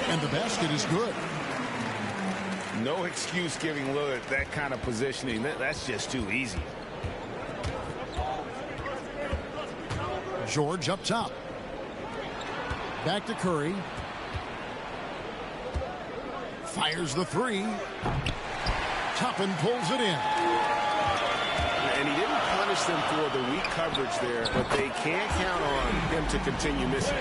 And the basket is good. No excuse giving Lillard that kind of positioning. That's just too easy. George up top. Back to Curry. Fires the three. Toppin pulls it in. And he didn't punish them for the weak coverage there, but they can't count on him to continue missing.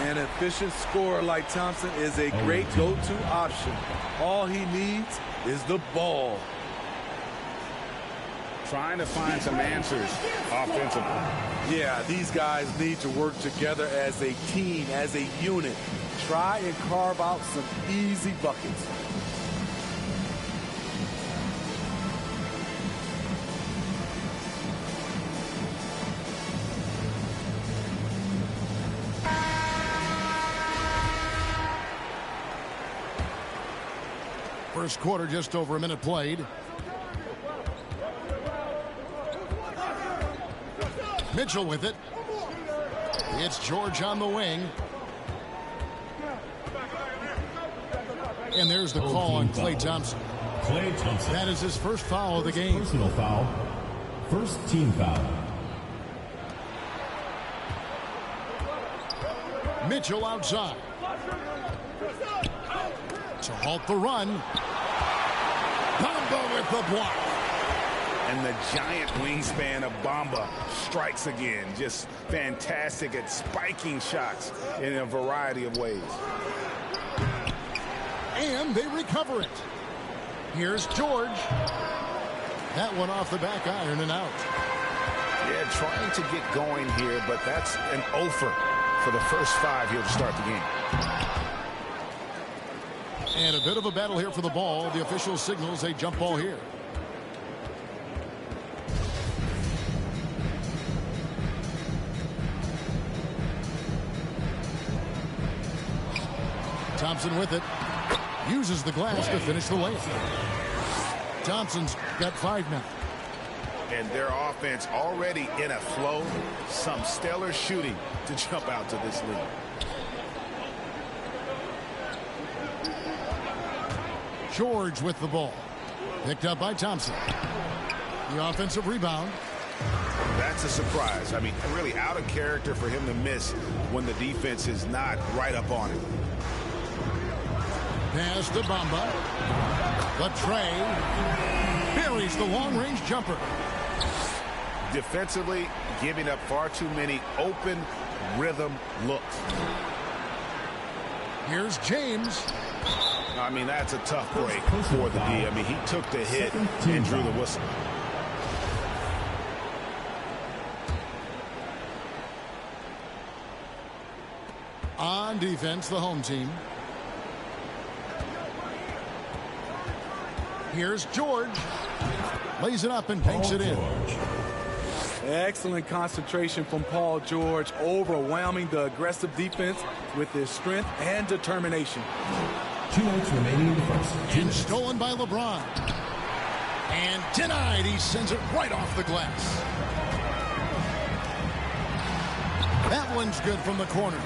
An efficient scorer like Thompson is a great go-to option. All he needs is the ball. Trying to find some answers offensively. Yeah, these guys need to work together as a team, as a unit. Try and carve out some easy buckets. First quarter, just over a minute played. Mitchell with it. It's George on the wing. And there's the call on Klay Thompson. Klay Thompson. That is his first foul of the game. Personal foul. First team foul. Mitchell outside. To halt the run. Bamba with the block. And the giant wingspan of Bamba strikes again. Just fantastic at spiking shots in a variety of ways. And they recover it. Here's George. That one off the back iron and out. Yeah, trying to get going here, but that's an offer for the first 5 here to start the game. And a bit of a battle here for the ball. The official signals a jump ball here. Thompson with it. Uses the glass to finish the layup. Thompson's got 5 now. And their offense already in a flow. Some stellar shooting to jump out to this lead. George with the ball. Picked up by Thompson. The offensive rebound. That's a surprise. I mean, really out of character for him to miss when the defense is not right up on it. Pass to Bamba. The tray. Buries the long-range jumper. Defensively, giving up far too many open rhythm looks. Here's James. I mean, that's a tough break for the D. I mean, he took the hit and drew the whistle. On defense, the home team. Here's George. Lays it up and banks it in. Excellent concentration from Paul George, overwhelming the aggressive defense with his strength and determination. 2 minutes remaining in the first. And stolen by LeBron. And denied. He sends it right off the glass. That one's good from the corner.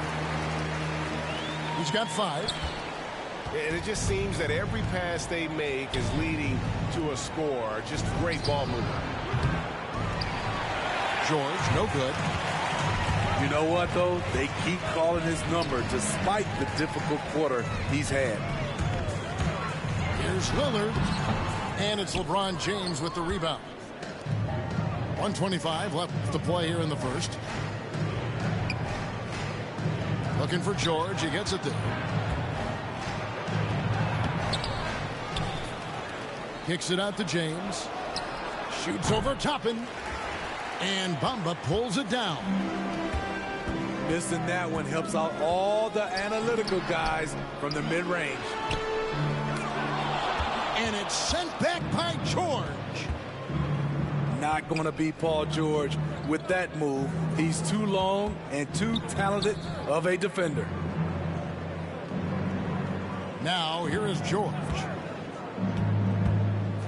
He's got 5. And it just seems that every pass they make is leading to a score. Just great ball movement. George, no good. You know what, though? They keep calling his number despite the difficult quarter he's had. Here's Lillard. And it's LeBron James with the rebound. 1:25 left to play here in the first. Looking for George. He gets it there. Kicks it out to James. Shoots over Toppin. And Bamba pulls it down. Missing that one helps out all the analytical guys from the mid-range. And it's sent back by George. Not going to be Paul George with that move. He's too long and too talented of a defender. Now here is George.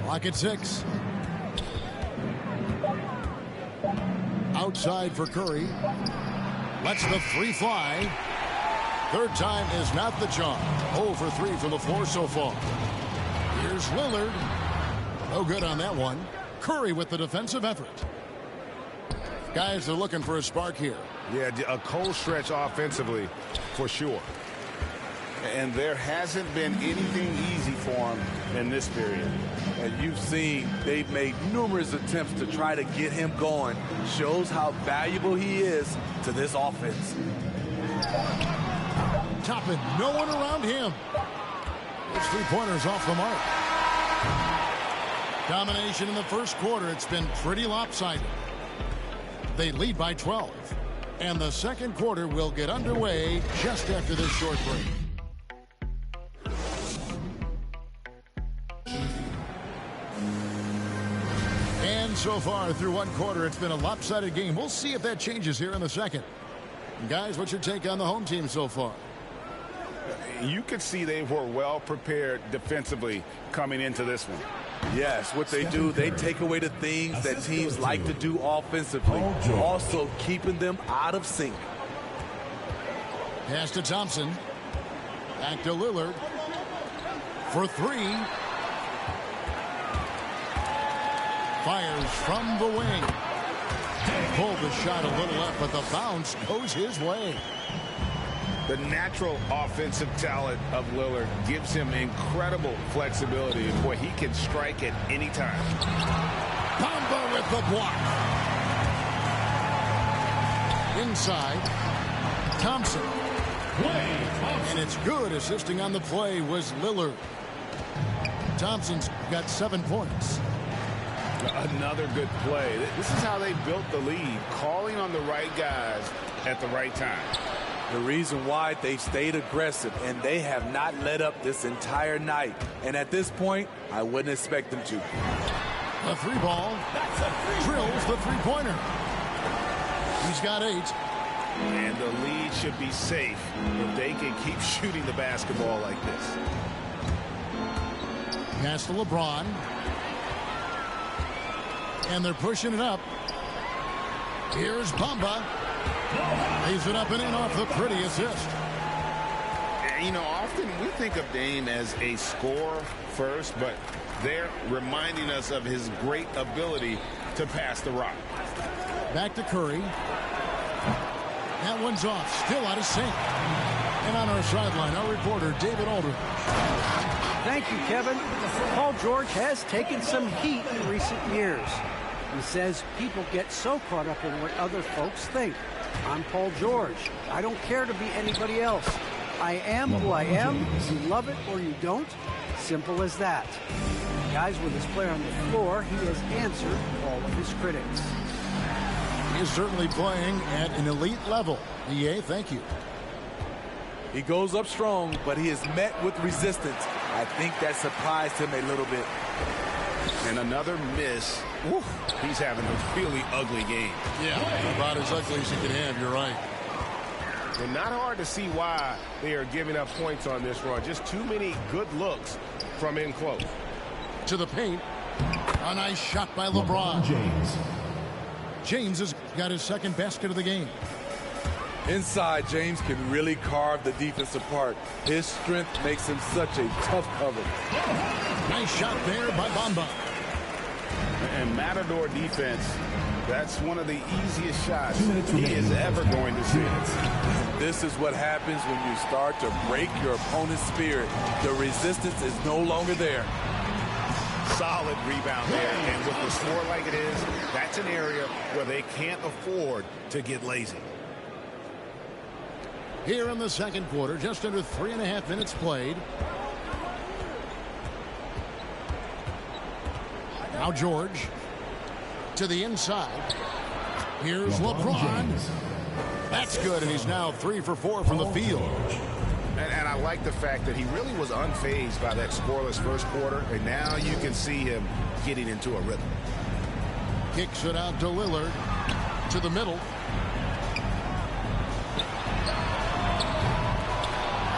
Clock at 6. Outside for Curry. Lets the 3 fly. Third time is not the charm. 0 for 3 from the floor so far. Here's Lillard. No good on that one. Curry with the defensive effort. Guys are looking for a spark here. Yeah, a cold stretch offensively for sure. And there hasn't been anything easy for him in this period. And you've seen they've made numerous attempts to try to get him going. Shows how valuable he is to this offense. Toppin, no one around him. His three-pointers off the mark. Domination in the first quarter. It's been pretty lopsided. They lead by 12. And the second quarter will get underway just after this short break. And so far through one quarter, it's been a lopsided game. We'll see if that changes here in the second. Guys, what's your take on the home team so far? You could see they were well prepared defensively coming into this one. Yes, what they do, they take away the things that teams like to do offensively, also keeping them out of sync. Pass to Thompson. Back to Lillard. For three. Fires from the wing. Pulled the shot a little left, but the bounce goes his way. The natural offensive talent of Lillard gives him incredible flexibility, and boy, he can strike at any time. Bamba with the block. Inside. Thompson. And it's good. Assisting on the play was Lillard. Thompson's got 7 points. Another good play. This is how they built the lead, calling on the right guys at the right time. The reason why they've stayed aggressive, and they have not let up this entire night. And at this point, I wouldn't expect them to. The three ball drills the three-pointer. He's got 8. And the lead should be safe if they can keep shooting the basketball like this. Pass to LeBron. And they're pushing it up. Here's Bamba. Lays it up and in off the pretty assist. You know, often we think of Dame as a scorer first, but they're reminding us of his great ability to pass the rock. Back to Curry. That one's off. Still out of sync. And on our sideline, our reporter, David Aldridge. Thank you, Kevin. Paul George has taken some heat in recent years. He says people get so caught up in what other folks think. I'm Paul George. I don't care to be anybody else. I am who I am. You love it or you don't. Simple as that. Guys, with his play on the floor, he has answered all of his critics. He is certainly playing at an elite level. EA, thank you. He goes up strong, but he is met with resistance. I think that surprised him a little bit. And another miss. Oof, he's having a really ugly game. Yeah, about as ugly as you can have, you're right. And not hard to see why they are giving up points on this run. Just too many good looks from in close. To the paint. A nice shot by LeBron. James has got his second basket of the game. Inside, James can really carve the defense apart. His strength makes him such a tough cover. Nice shot there by Bamba. And Matador defense, that's one of the easiest shots he is ever going to see. This is what happens when you start to break your opponent's spirit. The resistance is no longer there. Solid rebound there, and with the score like it is, that's an area where they can't afford to get lazy. Here in the second quarter, just under 3.5 minutes played. Now George to the inside. Here's LeBron. That's good, and he's now 3 for 4 from the field. And I like the fact that he really was unfazed by that scoreless first quarter, and now you can see him getting into a rhythm. Kicks it out to Lillard. To the middle.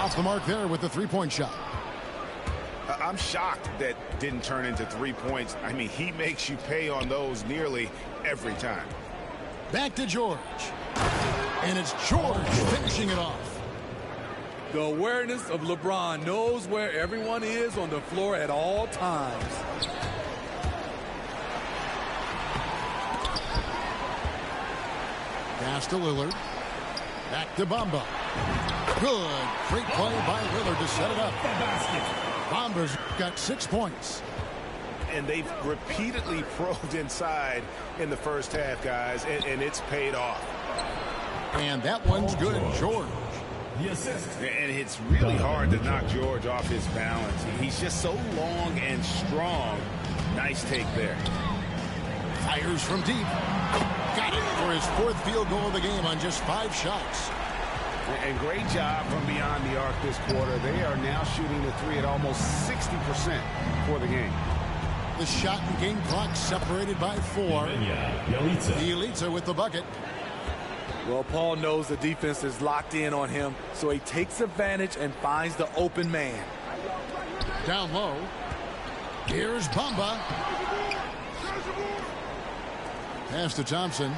Off the mark there with the three-point shot. I'm shocked that didn't turn into 3 points. I mean, he makes you pay on those nearly every time. Back to George. And it's George finishing it off. The awareness of LeBron knows where everyone is on the floor at all times. Pass to Lillard. Back to Bamba. Good. Great play by Lillard to set it up. Bomber's got 6 points. And they've repeatedly probed inside in the first half, guys, and it's paid off. And that one's good, George. The assist. And it's really hard to knock George off his balance. He's just so long and strong. Nice take there. Fires from deep. Got it for his 4th field goal of the game on just 5 shots. And great job from beyond the arc this quarter. They are now shooting the three at almost 60% for the game. The shot and game clock separated by 4. Yelitsa with the bucket. Well, Paul knows the defense is locked in on him, so he takes advantage and finds the open man. Down low. Here's Bamba. Pass to Thompson.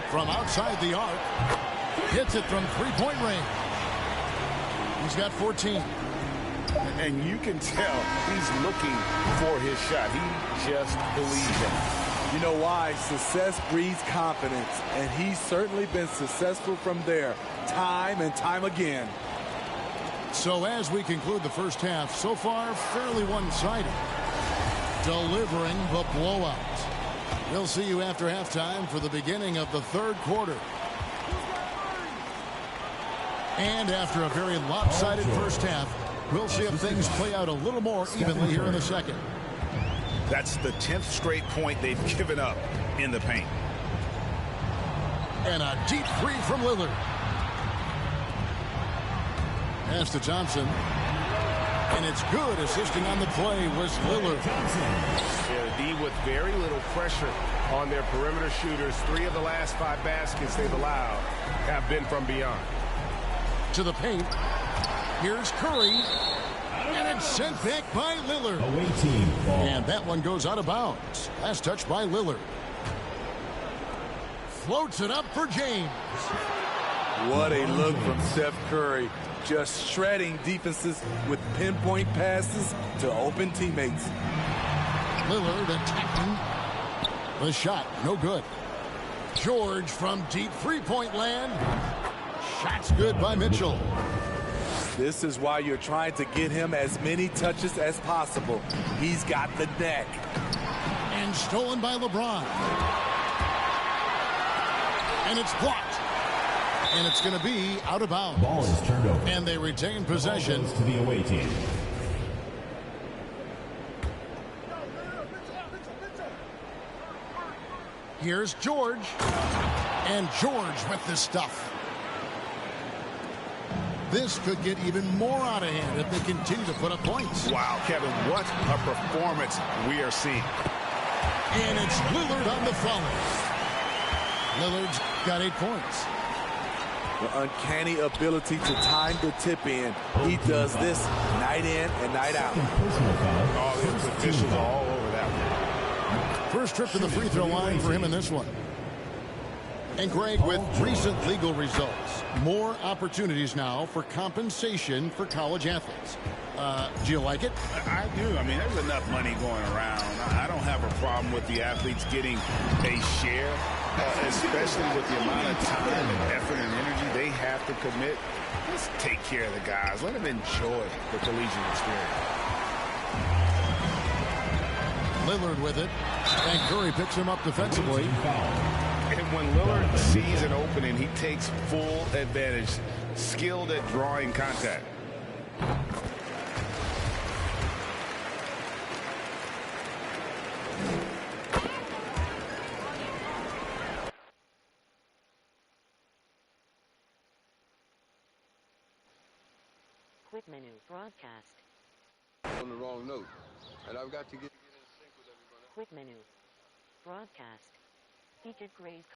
From outside the arc. Hits it from 3-point range. He's got 14. And you can tell he's looking for his shot. He just believes it. You know why? Success breeds confidence, and he's certainly been successful from there, time and time again. So as we conclude the first half, so far fairly one-sided. Delivering the blowout. We'll see you after halftime for the beginning of the 3rd quarter. And after a very lopsided first half, we'll see if things play out a little more evenly here in the second. That's the 10th straight point they've given up in the paint. And a deep 3 from Lillard. Pass to Thompson. And it's good. Assisting on the play was Lillard. Yeah, the D with very little pressure on their perimeter shooters. 3 of the last 5 baskets they've allowed have been from beyond. To the paint. Here's Curry. And it's sent back by Lillard. And that one goes out of bounds. Last touch by Lillard. Floats it up for James. What a look from Steph Curry. Just shredding defenses with pinpoint passes to open teammates. Lillard attacking. The shot, no good. George from deep 3-point land. Shot's good by Mitchell. This is why you're trying to get him as many touches as possible. He's got the neck. And stolen by LeBron. And it's blocked. And it's going to be out of bounds. Ball is turned over. And they retain possession. To the away team. Here's George. And George with the stuff. This could get even more out of hand if they continue to put up points. Wow, Kevin, what a performance we are seeing. And it's Lillard on the follow. Lillard's got 8 points. The uncanny ability to time the tip in. He does this night in and night out. Oh, there's officials all over that one. First trip to the free throw line for him in this one. And Greg, with recent legal results, more opportunities now for compensation for college athletes. Do you like it? I do. I mean, there's enough money going around. I don't have a problem with the athletes getting a share, especially with the amount of time and effort and energy they have to commit. Let's take care of the guys. Let them enjoy the collegiate experience. Lillard with it. And Curry picks him up defensively. And when Lillard sees an opening, he takes full advantage. Skilled at drawing contact. Quick menu broadcast. On the wrong note, and I've got to get in sync with everybody. Quick menu broadcast. THEKIDGREAT.